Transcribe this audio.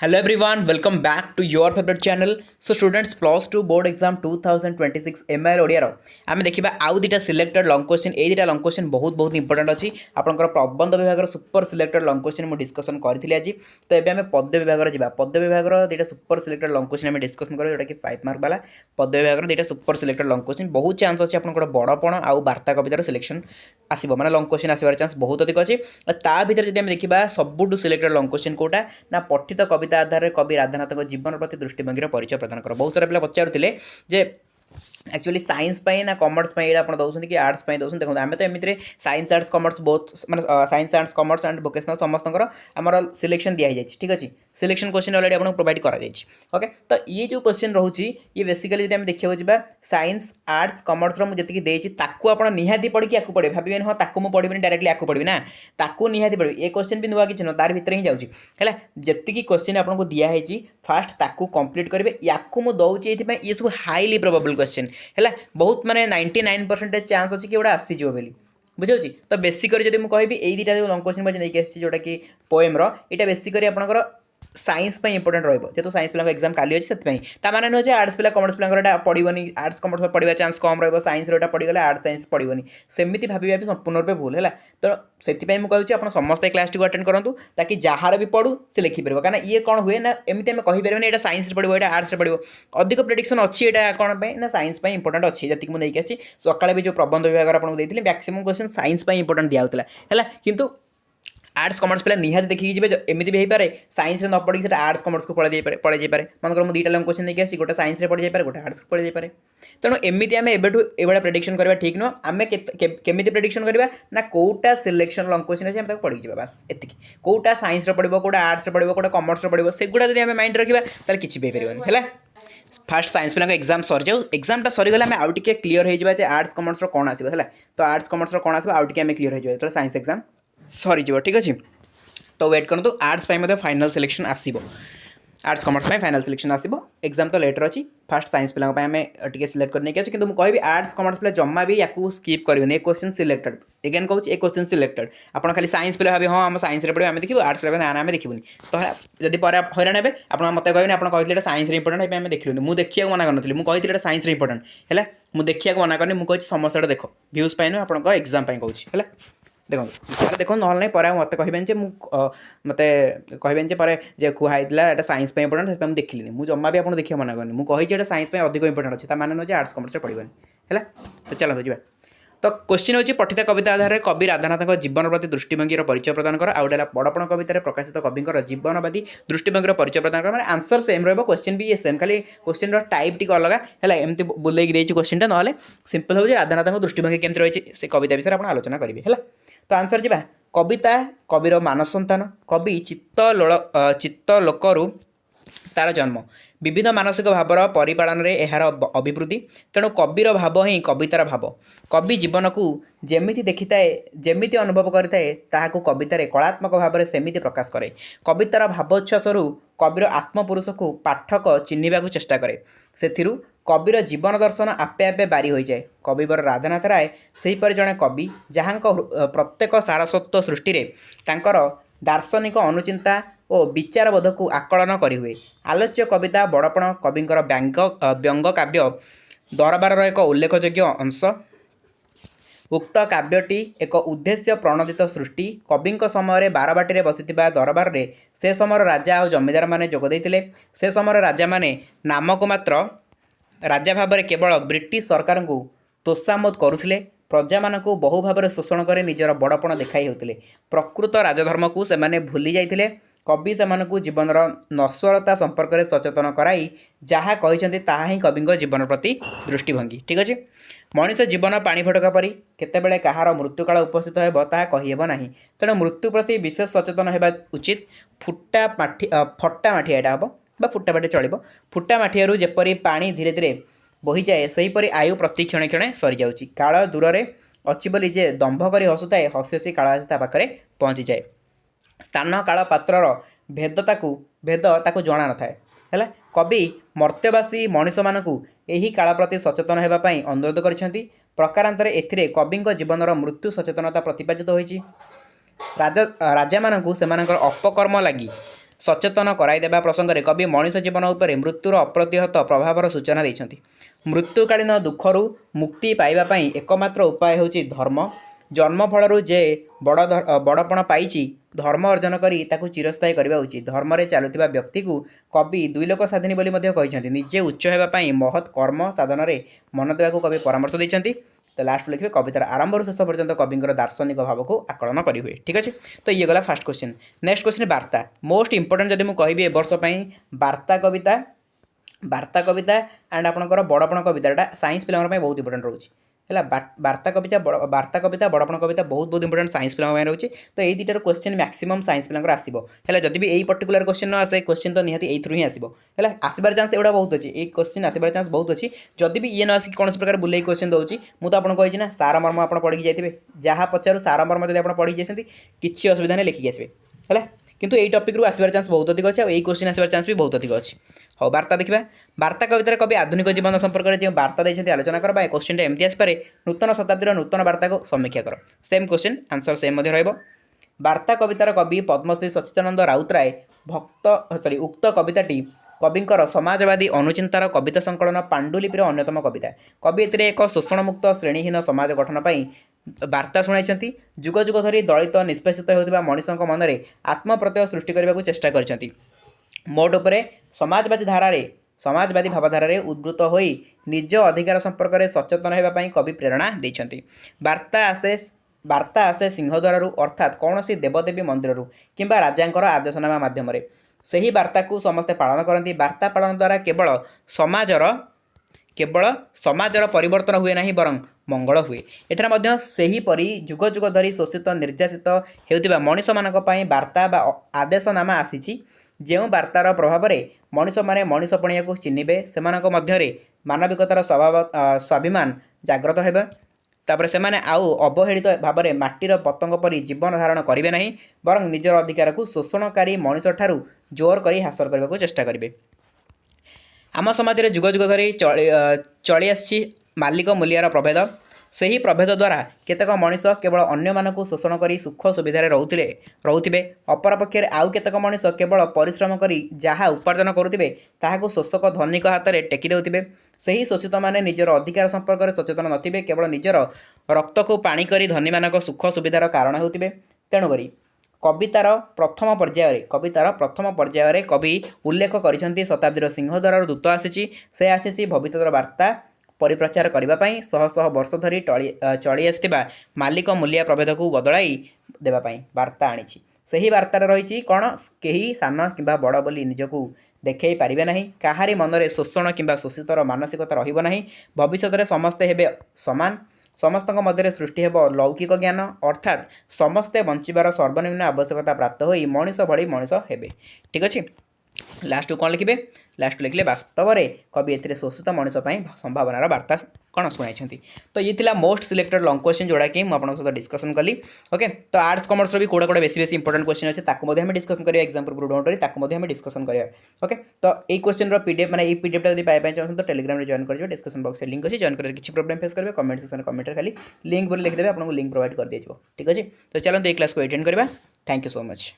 Hello everyone, welcome back to your favorite channel. So students, plus 2 board exam 2026 MIL Odia आम देखा आउ दुटा selected long question ए दुटा long question बहुत बहुत इंपोर्टेंट अच्छी आपंकर प्रबंध विभाग सुपर सिलेक्टेड लंग क्वेश्चन मुझे डिस्कसन करी आज। तो ये आम पद्य विभाग जा पद्य विभाग दुटा सुपर सिलेक्टेड लंग क्वेश्चन आम डिस्कसन करें जोटा कि 5 मार्क वाला पद्य विभाग दुटा सुपर सिलेक्टेड लंग क्वेश्चन बहुत चांस अच्छे आप बड़पण आउ वार्ता कवितार सिलेक्शन आसो मैंने लंग क्वेश्चन आसबार चांस बहुत अधिक अच्छे। ता भर जब देखा सबुठ सिलेक्टेड लंग क्वेश्चन कौटा ना पठित कविता आधार में कवि राधानाथ जीवन प्रति दृष्टिभंगी परिचय प्रदान कर। बहुत सारा पिला पचारुले जे एक्चुअली साइंस ना कॉमर्स ये दौरान कि आर्ट्स दौरान देखो आम तो एमती साइंस आर्ट्स कॉमर्स बहुत माने science arts commerce and vocational समस्त आमर सिलेक्शन दी जाए ठीक अच्छे। सिलेक्शन क्वेश्चन अलरेडी आपको प्रोवाइड करा ओके। तो ये जो क्वेश्चन रोचे ये बेसिकली जब देखा जा साइंस आर्ट्स कॉमर्स मुझे देती आप निहाती पढ़ी आपको पढ़े भावे हाँ ताकू मुझे पढ़ी डायरेक्टली आपको पढ़ी ना ताकू निहाती पढ़ी ये क्वेश्चन भी नुआ कि तार भितर ही जाऊँगी जी क्वेश्चन आपको दिखाई फास्ट ताकू कंप्लीट करेंगे या मुझे ये ये सब हाईली प्रोबेबल क्वेश्चन है बहुत माने 99% चांस अच्छी कि गोटे आसीज बोली बुझे। तो बेसिकली जब मुझे कहि दुटा जो लंग क्वेश्चन नहीं आसी जोटा कि पोएम यहाँ बेसिकली आपंकर साइंस इंपोर्टेंट रही साइंस पिला एग्जाम काली अच्छे से माने नुहे आर्ट्स पिला कॉमर्स पिला पड़ोनी आर्ट्स कॉमर्स पढ़ा चांस कम रहा साइंस पढ़ीगले आर्ट्स साइंस पड़ोनी सेमती भावी भी संपूर्ण रूप भूल है। तो से मुझे आप समस्त क्लास टी अटेंड करूँ ताकि जार भी पढ़ू से लिखिपर कहीं ये कौन हुए ना एमती आम कहीपर यहाँ साइंस पढ़ो यहाँ आर्ट्स पढ़ो अधिक प्रेडिक्शन अच्छी यहाँ कौन ना साइंस इंपोर्टेंट अच्छी जी मुझे आसी सकाଳେ भी जो प्रबंध विभाग आपको देती मैक्सिमम क्वेश्चन साइंस इंपोर्टेंट दिखाऊला है किंतु आर्ट्स कॉमर्स पिला निहाती देखिए जी एमती भी होपे साइंस न पढ़ी से आर्ट्स कॉमर्स को पढ़े जाए मानकर मुझे दुटा लंग क्वेश्चन नहीं आसी गोटे साइंस पढ़ी जाए गोटे आर्ट्स पढ़ी जाए। तेणु एमती आम एबेठू एभलिया प्रेडिक्शन करवा ठीक नुह आम केमी प्रेडिक्शन करवा ना कौटा सिलेक्शन लंग क्वेश्चन अच्छे पढ़ी जावा बास एति कौटा साइंस पढ़ो कौटा आर्ट्स पढ़ो कौटा कॉमर्स पढ़ो से गुड़ा जब माइंड रखा ताल किसी भी पार है। फास्ट साइंस पिला एग्जाम सरी जाऊ एग्जामटा सरीगले आम आउ टे क्लीयर हो आर्ट्स कॉमर्स कौन आसो है। तो आर्ट्स कॉमर्स कौन आसो आउ टे क्लीयर हो साइंस एग्जाम सरी जा ठीक अच्छे। तो वेट करूँ आर्ट्स फाइनल सिलेक्शन आसो आर्ट्स कॉमर्स फाइनल सिलेक्शन आसो एग्जाम तो लेटर अच्छी फास्ट साइंस पिला टे सिलेक्ट करने कि मुझे कहि आर्ट्स कॉमर्स पिला जमा भी या स्कीप करेंगे क्वेश्चन सिलेक्टेड एगेन कहूँ ए क्वेश्चन सिलेक्टेड आप खाली साइंस पिला भाई हाँ आम साइंस पढ़े आम देखिए आर्ट्स पिला ना आम देखुनी। तो जब पर हईराण हे आप मत कहते आप कहते साइंस इंपोर्टेंट आम देखिए मुझे देखा मना करनी मुझे कही साइंस इंपोर्टेंट है मुझे देखा मना करनी मुझे समस्या देख भ्यूज पाइन आप एग्जाम कहूँ है देखो सारे देखो ना ना पर मत कहे मत कहे पर जे खुआई यहाँ साइंस इंपोर्टेंट मुझे देखिली मुझे जमा भी आप देखिए मना करनी मुझे साइंस अधिक इंपोर्टेंट अच्छे माने नुहे आर्ट्स कॉमर्स पढ़ोनी है। तो चलो जा तो क्वेश्चन होची पठित कविता आधार में कवि राधानाथ जीवन प्रति दृष्टिभंगी परिचय प्रदान कर आउट बड़पण कवितार प्रकाशित कविंर जीवनवादी दृष्टिभंगी परिचय प्रदान कर आंसर सेम रहा क्वेश्चन भी ये सेम खाली क्वेश्चन टाइप टी अलग है एमती बुलेक देती क्वेश्चन ना सिंपल हो राधानाथ दृष्टिभंगी केमती रही से कविता विषय आप आलोचना करेंगे है। तो आंसर जा कविता कविर मानस सन्तान कवि चित्तलोकरू तार जन्म विविध मानसिक भावर परिपालन में यार अभिवृद्धि तेणु कविर भाव ही कवितार भाव कवि जीवन को जमी देखी थाए जमी अनुभव करें ताकू कवितार कलात्मक भाव में सेमती प्रकाश करे कवितार भावोच्छ्वासरू कविर आत्मपुरुष को पाठक चिन्हवाक चेष्टा करे से कविर जीवन दर्शन आपे आपे बारी हो जाए। कविवर राधानाथ राय सेहीपरि जड़े कवि जहाँ प्रत्येक सारस्वत सृष्टि तांकर दार्शनिक अनुचिंता और विचारबोध को आकलन करें आलोच्य कविता बड़पण कविंर व्यंग काव्य दरबार एक उल्लेखयोग्य अंश उक्त काव्यटी एक उद्देश्य प्रणोदित सृष्टि कवि समय बारबाटी बसी दरबार में से समय राजा और जमीदार माने जोगदेते से समय राजा माने नामक मात्र राजा भाव में केवल ब्रिटिश सरकार को तोषामोद करुले प्रजा मानक बहु भाव में शोषण कर निजर बड़पण देखाई होते प्रकृत राजधर्म को सेमाने भूली जाइथिले कवि सेमानकु जीवनर नश्वरता संपर्क में सचेतन कराई जहाँ कहते ताहा ही कवि जीवन प्रति दृष्टिभंगी ठीक अच्छे। मनीष जीवन पानी फटका परी केतेबेले कहार मृत्युकाल उपस्थित हो कहीहेब ना तेणु मृत्यु प्रति विशेष सचेतन होगा उचित फट्टा माठिया यहाँ हम बा फुट्टा बाटे चलो फुट्टा माठियारू जेपरी पानी धीरे धीरे बही जाए सेहीपरि आयु प्रति क्षणे क्षणे सरी जाउची काल दूर रे अच्छी बोली जे दंभ करी हसुताए हसी हसी काल आसी ता पाखरे पहुँची जाए स्थान काल पात्रर भेद ताकू जना न थाए है कवि मर्त्यवासी मनीष मानकू एही काल प्रति सचेतन होगापाई अनुरोध कर प्रकारांतर एथिरे कवि जीवनर मृत्यु सचेतनता प्रतिपादित होइछि राजा मानकू सेमानकर अपकर्म लगी सचेतन कराइदेवा प्रसंग में कवि मनीष जीवन उपर मृत्युर अप्रतिहत प्रभावर सूचना देते मृत्युकालीन दुखरू मुक्ति पाइबापी एकमात्र उपाय हूँ धर्म जन्म फलू जे बड़पण पाई धर्म अर्जन करी ताकू चिरस्थायी करने उचित धर्म में चलुवा व्यक्ति को कवि दुई लोक साधिनी बोली निजे उच्च होगापी महत् कर्म साधन में मन देवा कवि परामर्श देते तो लास्ट लिखे कवितार आरंभ शेष पर्यंत कविंर दार्शनिक भाव को आकलन करेंगे ठीक अच्छे तो ये गला फास्ट क्वेश्चन नेक्स्ट क्वेश्चन वार्ता मोस्ट इंपोर्टेंट जब मुझे कहि वर्ष वार्ता कविता एंड आपंकर बड़पण कविता साइंस पिला बहुत इंपोर्टेंट रोचे है वार्ता कविता बड़पण कविता बहुत इंपोर्टेंट साइंस पिला रोचे तो ये दुटार क्वेश्चन मैक्सिमम साइंस पिला आसो है जब भी यही पर्टिकुलर क्वेश्चन न आसे क्वेश्चन तो निहाती एथरू ही आसो है आसबार चान्स एगुड़ा बहुत अच्छी ये क्वेश्चन आसबार चान्स बहुत अच्छी जब भी ये न आसिक कौन प्रकार बुले क्वेश्चन दूसरी मुझे आपको कही ना सार मर्म आप पढ़ी जाइए जहाँ पचारू सार मर्म जब आप पढ़ी जाती किसी असुविधा नहीं लिखिक आसवे है किंतु यही टपिक रू आसबार चान्स बहुत अधिक अच्छे और यही क्वेश्चन आसबार चान्स भी बहुत अधिक अच्छे हाँ वार्ता देखा वार्ता कवितार कवि आधुनिक जीवन संपर्क में जो वार्ता देते आलोचना कर क्वेश्चन एमती आसपे नूतन शताब्दीर नूतन वार्ता को समीक्षा कर सेम क्वेश्चन आंसर सेम वार्ता कवितार कवि पद्मश्री सच्चिदानंद राउतराय उक्त कविताटी कविंकर समाजवादी अनुचिंतार कविता संकलन पांडुलिपिर अन्यतम कविता कवि एक शोषण मुक्त श्रेणीहीन समाज गठन पर वार्ता शुणाई जुग जुग धरी दलित निष्पेषित होता मनीषों मन में आत्मप्रत्यय सृष्टि करने को चेष्टा कर मोट उपरे समाजवादी भावधारा उद्भूत हो निज अधिकार संपर्क में सचेतन होगापी कवि प्रेरणा देते वार्ता आसे सिंहद्वार अर्थात कौन सी देवदेवी मंदिर कि राजा आदेशनामा मध्यम से ही वार्ता को समस्ते पालन करती वार्ता पालन द्वारा केवल समाजर परिवर्तन हुए ना बरं मंगल हुए एठार सेहीपरि जुग जुग धरी शोषित निर्यासित होता मनीष मान वार्ता बा आदेशनामा आसी जो वार्तार प्रभाव में मनीष मैंने मनीषपणिया को चिन्हे से मानविकतार स्वभाव स्वाभिमान जाग्रत होगा तापर से आउ अवहेलित भाव में माटीर पतंग परी जीवन धारण करेंगे ना बरं निजर अधिकार को शोषणकारी मनीष ठारू जोर कर हासिल करने को चेष्टा करेंगे आम समाज में जुग जुग धरी चली आसी मालिक मूल्यार प्रभेद से ही प्रभेद द्वारा केतक मनीष केवल अन्य मानक शोषण कर सुख सुविधार रोथे अपरपक्षे आउ केतक मनीष केवल परिश्रम कर जहाँ उपार्जन करुवे ताहाको शोषक धनिक हाथ में टेकी देउथिबे से ही शोषित मैंने निजर अधिकार संपर्क में सचेतन नथिबे केवल निजर रक्त को पाणी कर धनी मानक सुख सुविधार कारण होउथिबे तेणुकरी कवितार प्रथम पर्यायर कवि उल्लेख कर शताब्दीर सिंहद्वार दूत आसी भविष्य वार्ता परिप्रचार करने शह शह वर्ष धरी चली आसवा मालिक मूल्या प्रभेद को बदलाई देवाई वार्ता आनी से ही वार्तार रही कौन कहीं सान कि बड़ बोली निजक देखई पारे ना कहारी मनरे शोषण कि शोषितर मानसिकता रही भविष्य में समस्ते हेबे समान समस्त मध्य सृष्टि हेब लौकिक ज्ञान अर्थात समस्ते बंचार सर्वनिम्न आवश्यकता प्राप्त हो मनीष भली मनीष हेबे ठीक अच्छे लास्ट कौन लिखे लास्ट लिखले वास्तव में कवि ए शोषित मनीष संभावनार वार्ता कौन शुणाई तो ये थिला मोस्ट सिलेक्टेड लॉन्ग क्वेश्चन जोड़ा कि मुझे सहित डिस्कसन कली ओके तो आर्ट्स कॉमर्स भी कौड़ा कौड़ा बेसी इंपोर्टेंट क्वेश्चन अच्छे ताकू डिस्कसन करिया एग्जाम पूर्व डोंट डिस्कसन करिया ओके तो ये क्वेश्चन पीडीएफ मैंने पीडीएफ जब पाइबा चाहते तो टेलीग्राम में जॉइन कर डिस्कसन बॉक्स लिंक अच्छी जॉइन कर किसी प्रॉब्लम फेस करेंगे कमेंट सेक्शन कमेंट खाली लिंक बोली लिखिदेवे आपको लिंक प्रोवाइड कर दिया ठीक अच्छे तो चलते ये क्लास को अटेंड करवा थैंक यू सो मच।